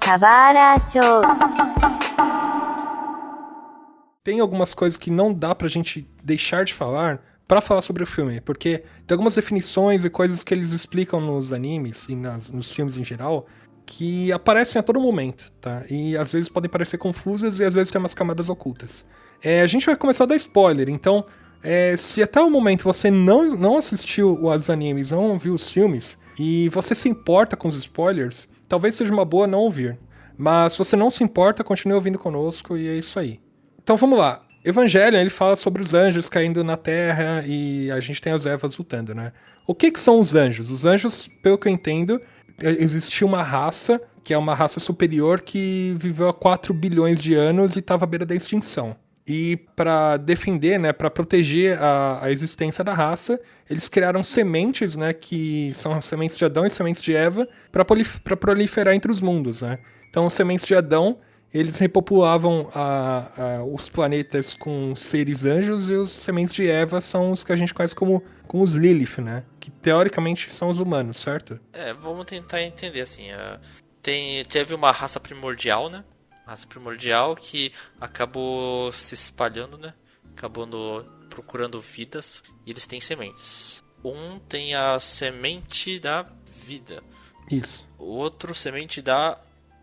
Kawara Show. Tem algumas coisas que não dá pra gente deixar de falar pra falar sobre o filme, porque tem algumas definições e coisas que eles explicam nos animes e nos filmes em geral que aparecem a todo momento, tá? E às vezes podem parecer confusas e às vezes tem umas camadas ocultas. A gente vai começar a dar spoiler, então se até o momento você não assistiu os animes, não viu os filmes, e você se importa com os spoilers, talvez seja uma boa não ouvir. Mas se você não se importa, continue ouvindo conosco e é isso aí. Então vamos lá. Evangelion, ele fala sobre os anjos caindo na Terra e a gente tem as Evas lutando, né? O que são os anjos? Os anjos, pelo que eu entendo, existia uma raça, que é uma raça superior que viveu há 4 bilhões de anos e estava à beira da extinção. E para defender, né, para proteger a existência da raça, eles criaram sementes, né, que são sementes de Adão e sementes de Eva, para proliferar entre os mundos, né? Então, os sementes de Adão, eles repopulavam os planetas com seres anjos, e os sementes de Eva são os que a gente conhece como os Lilith, né? Que teoricamente são os humanos, certo? Vamos tentar entender assim. Teve uma raça primordial, né? Raça primordial que acabou se espalhando, né? Acabando procurando vidas. E eles têm sementes. Um tem a semente da vida. Isso. O outro, semente da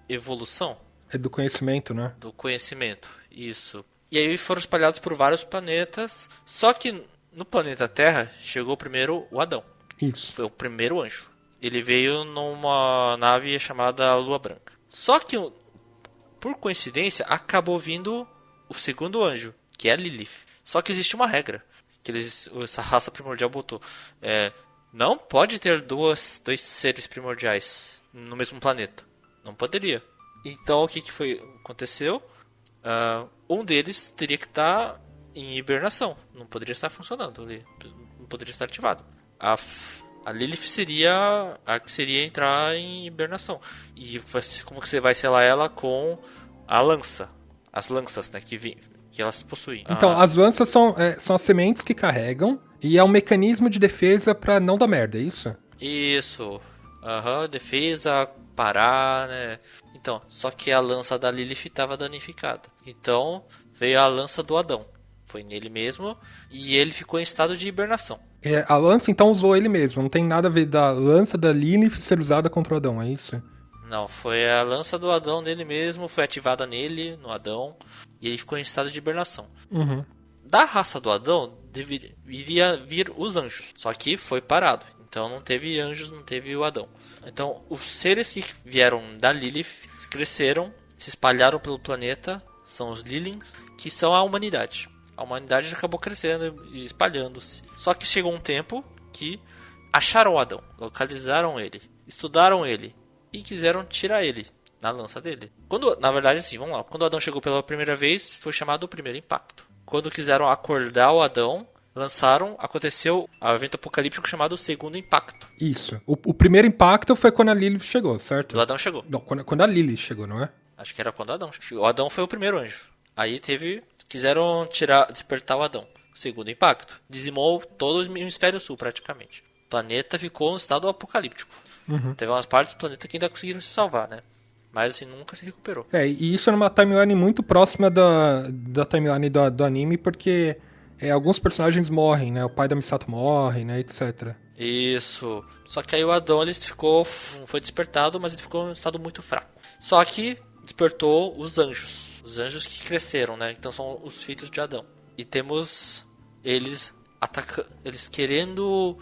evolução. É do conhecimento, né? Do conhecimento, isso. E aí foram espalhados por vários planetas. Só que no planeta Terra chegou primeiro o Adão. Isso. Foi o primeiro anjo. Ele veio numa nave chamada Lua Branca. Só que, por coincidência, acabou vindo o segundo anjo, que é a Lilith. Só que existe uma regra que essa raça primordial botou. Não pode ter dois seres primordiais no mesmo planeta. Não poderia. Então, o que aconteceu? Um deles teria que estar em hibernação. Não poderia estar funcionando. Não poderia estar ativado. A Lilith seria a que seria entrar em hibernação. E como que você vai selar ela? Com a lança. As lanças, né? Que elas possuem. Então, as lanças são as sementes que carregam. E é um mecanismo de defesa pra não dar merda, é isso? Isso. Defesa, parar, né? Então, só que a lança da Lilith estava danificada. Então, veio a lança do Adão. Foi nele mesmo. E ele ficou em estado de hibernação. A lança, então, usou ele mesmo. Não tem nada a ver da lança da Lilith ser usada contra o Adão, é isso? Não, foi a lança do Adão nele mesmo. Foi ativada nele, no Adão. E ele ficou em estado de hibernação. Uhum. Da raça do Adão, iria vir os anjos. Só que foi parado. Então, não teve anjos, não teve o Adão. Então, os seres que vieram da Lilith cresceram, se espalharam pelo planeta, são os Lilins, que são a humanidade. A humanidade acabou crescendo e espalhando-se. Só que chegou um tempo que acharam o Adão, localizaram ele, estudaram ele e quiseram tirar ele na lança dele. Na verdade, assim, vamos lá. Quando o Adão chegou pela primeira vez, foi chamado o primeiro impacto. Quando quiseram acordar o Adão, aconteceu o evento apocalíptico chamado Segundo Impacto. Isso. O primeiro impacto foi quando a Lilith chegou, certo? O Adão chegou. Não, quando a Lilith chegou, não é? Acho que era quando o Adão chegou. O Adão foi o primeiro anjo. Aí quiseram despertar o Adão. Segundo Impacto. Dizimou todo o hemisfério sul, praticamente. O planeta ficou em estado apocalíptico. Uhum. Teve umas partes do planeta que ainda conseguiram se salvar, né? Mas assim, nunca se recuperou. E isso é numa timeline muito próxima da timeline do anime, porque alguns personagens morrem, né? O pai da Misato morre, né? Etc. Isso. Só que aí o Adão foi despertado, mas ele ficou em um estado muito fraco. Só que despertou os anjos. Os anjos que cresceram, né? Então são os filhos de Adão. E temos eles querendo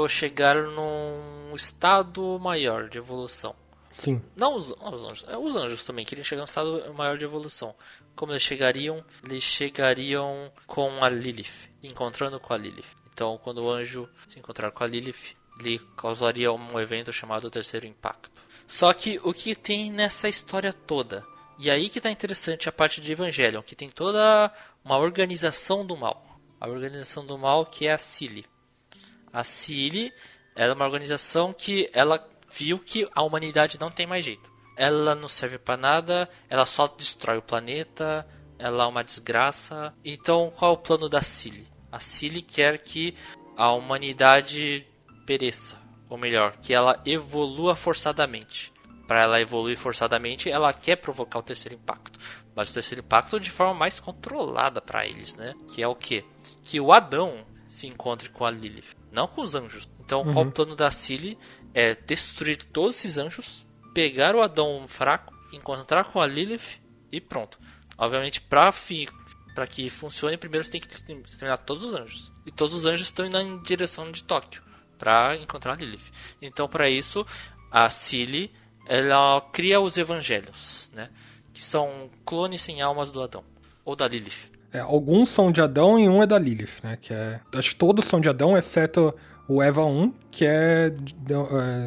chegar num estado maior de evolução. Sim. Não os anjos. Os anjos também queriam chegar num estado maior de evolução. Como eles chegariam? Eles chegariam com a Lilith, encontrando com a Lilith. Então, quando o anjo se encontrar com a Lilith, ele causaria um evento chamado Terceiro Impacto. Só que o que tem nessa história toda? E aí que tá interessante a parte de Evangelion, que tem toda uma organização do mal. A organização do mal que é a Cili. A Cili é uma organização que ela viu que a humanidade não tem mais jeito. Ela não serve para nada, ela só destrói o planeta, ela é uma desgraça. Então, qual é o plano da Cili? A Cili quer que a humanidade pereça, ou melhor, que ela evolua forçadamente. para ela evoluir forçadamente, ela quer provocar o terceiro impacto. Mas o terceiro impacto de forma mais controlada para eles, né? Que é o quê? Que o Adão se encontre com a Lilith, não com os anjos. Então, qual o plano da Cilly é destruir todos esses anjos, pegar o Adão fraco, encontrar com a Lilith e pronto. Obviamente, para que funcione, primeiro você tem que exterminar todos os anjos. E todos os anjos estão indo em direção de Tóquio para encontrar a Lilith. Então, para isso, a Cilly, ela cria os evangelhos, né? Que são clones sem almas do Adão ou da Lilith. Alguns são de Adão e um é da Lilith, né? Acho que todos são de Adão, exceto o Eva 1, que é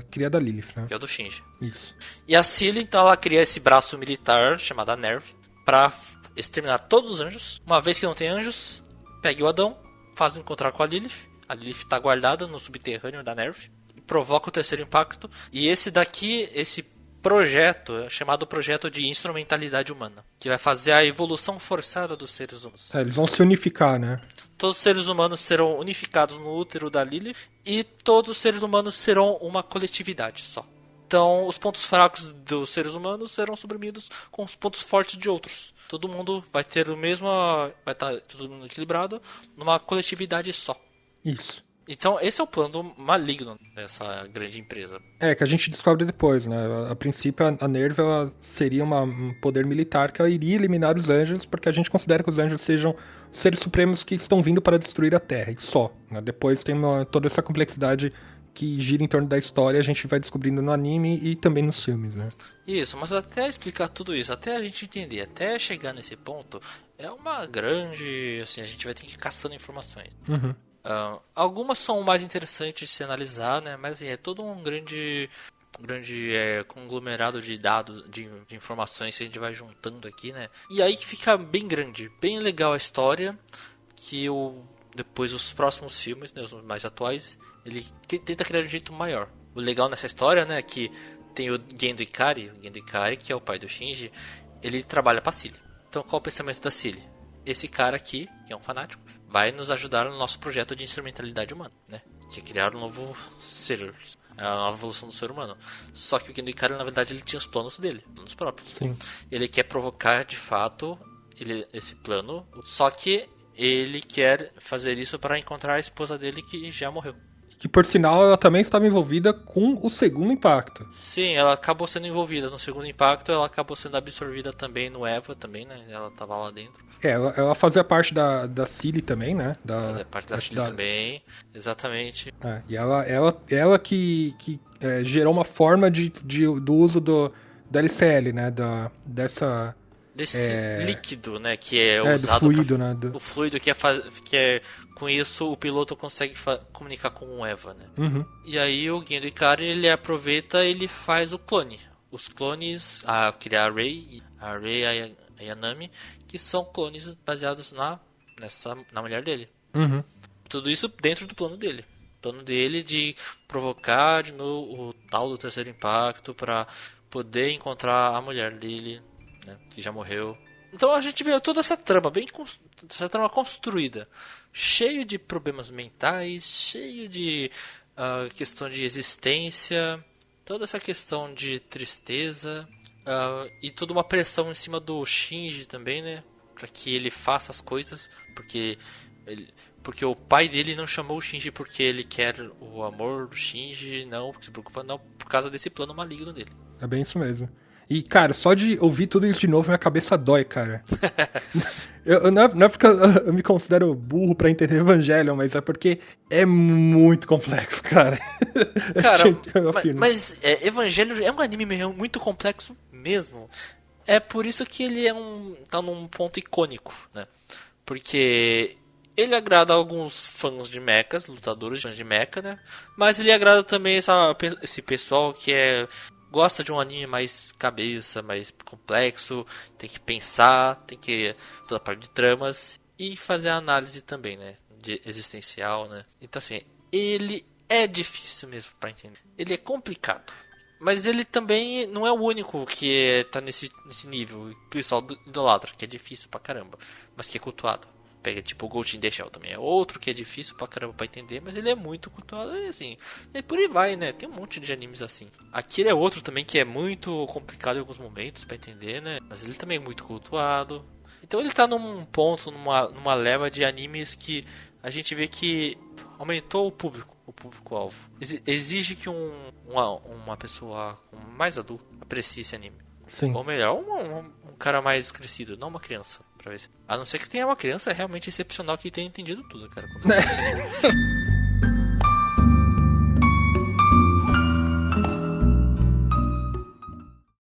cria da Lilith, né? Que é o do Shinji. Isso. E a Cilly, então, ela cria esse braço militar chamado Nerve para exterminar todos os anjos. Uma vez que não tem anjos, pegue o Adão, faz encontrar com a Lilith. A Lilith está guardada no subterrâneo da Nerve. Provoca o terceiro impacto. E esse projeto é chamado projeto de instrumentalidade humana, que vai fazer a evolução forçada dos seres humanos. Eles vão se unificar, né? Todos os seres humanos serão unificados no útero da Lilith e todos os seres humanos serão uma coletividade só. Então, os pontos fracos dos seres humanos serão suprimidos com os pontos fortes de outros. Todo mundo vai ter vai estar todo mundo equilibrado numa coletividade só. Isso. Então, esse é o plano maligno dessa grande empresa. Que a gente descobre depois, né? A princípio, a Nerve ela seria um poder militar que ela iria eliminar os anjos, porque a gente considera que os anjos sejam seres supremos que estão vindo para destruir a Terra, e só. Né? Depois tem toda essa complexidade que gira em torno da história, a gente vai descobrindo no anime e também nos filmes, né? Isso, mas até explicar tudo isso, até a gente entender, até chegar nesse ponto, é uma grande... assim, a gente vai ter que ir caçando informações. Uhum. Algumas são mais interessantes de se analisar, né? Mas assim, é todo um grande conglomerado de dados, de informações que a gente vai juntando aqui, né? E aí que fica bem grande, bem legal a história, que depois os próximos filmes, né, os mais atuais, ele tenta criar de um jeito maior. O legal nessa história, né, é que tem o Gendo Ikari, que é o pai do Shinji, ele trabalha pra Cilly. Então qual é o pensamento da Cilly? Esse cara aqui, que é um fanático, vai nos ajudar no nosso projeto de instrumentalidade humana, né? Que é criar um novo ser, a nova evolução do ser humano. Só que o Gendo Ikari, na verdade, ele tinha os planos dele, planos próprios. Sim. Ele quer provocar, de fato, esse plano, só que ele quer fazer isso para encontrar a esposa dele que já morreu. Que, por sinal, ela também estava envolvida com o segundo impacto. Sim, ela acabou sendo envolvida no segundo impacto, ela acabou sendo absorvida também no Eva, também, né? Ela estava lá dentro. Ela fazia parte da Cilly também, né? Fazia parte da Cilly também, exatamente. E ela que gerou uma forma do uso do LCL, né? Desse líquido, né? Que é usado. Do fluido, né? O fluido que é. Com isso, o piloto consegue comunicar com o Eva, né? Uhum. E aí o Gendo Ikari, ele aproveita e ele faz o clone. Os clones, criar a Rei e a Yanami, que são clones baseados na mulher dele. Uhum. Tudo isso dentro do plano dele. O plano dele de provocar de novo o tal do terceiro impacto para poder encontrar a mulher dele, né, que já morreu. Então a gente vê toda essa trama, essa trama construída, cheio de problemas mentais, cheio de questão de existência, toda essa questão de tristeza, e toda uma pressão em cima do Shinji também, né, para que ele faça as coisas, porque o pai dele não chamou o Shinji porque ele quer o amor do Shinji, não, se preocupa não, por causa desse plano maligno dele. É bem isso mesmo. E, cara, só de ouvir tudo isso de novo, minha cabeça dói, cara. Não é porque eu me considero burro pra entender Evangelion, mas é porque é muito complexo, cara. Cara, mas Evangelion é um anime muito complexo mesmo. É por isso que ele tá num ponto icônico, né? Porque ele agrada alguns fãs de mechas, lutadores de mecha, né? Mas ele agrada também esse pessoal que gosta de um anime mais cabeça, mais complexo, tem que pensar, tem que toda a parte de tramas e fazer a análise também, né, de existencial, né. Então assim, ele é difícil mesmo para entender. Ele é complicado, mas ele também não é o único que tá nesse nível. O pessoal idolatra, que é difícil pra caramba, mas que é cultuado. Pega tipo o Ghost in the Shell também. É outro que é difícil pra caramba pra entender, mas ele é muito cultuado e assim. E por aí vai, né? Tem um monte de animes assim. Aquele é outro também que é muito complicado em alguns momentos pra entender, né? Mas ele também é muito cultuado. Então ele tá num ponto, numa leva de animes que a gente vê que aumentou o público-alvo. Exige que uma pessoa mais adulta aprecie esse anime. Sim. Ou melhor, um cara mais crescido, não uma criança. Pra ver se... A não ser que tenha uma criança realmente excepcional que tenha entendido tudo, cara. Quando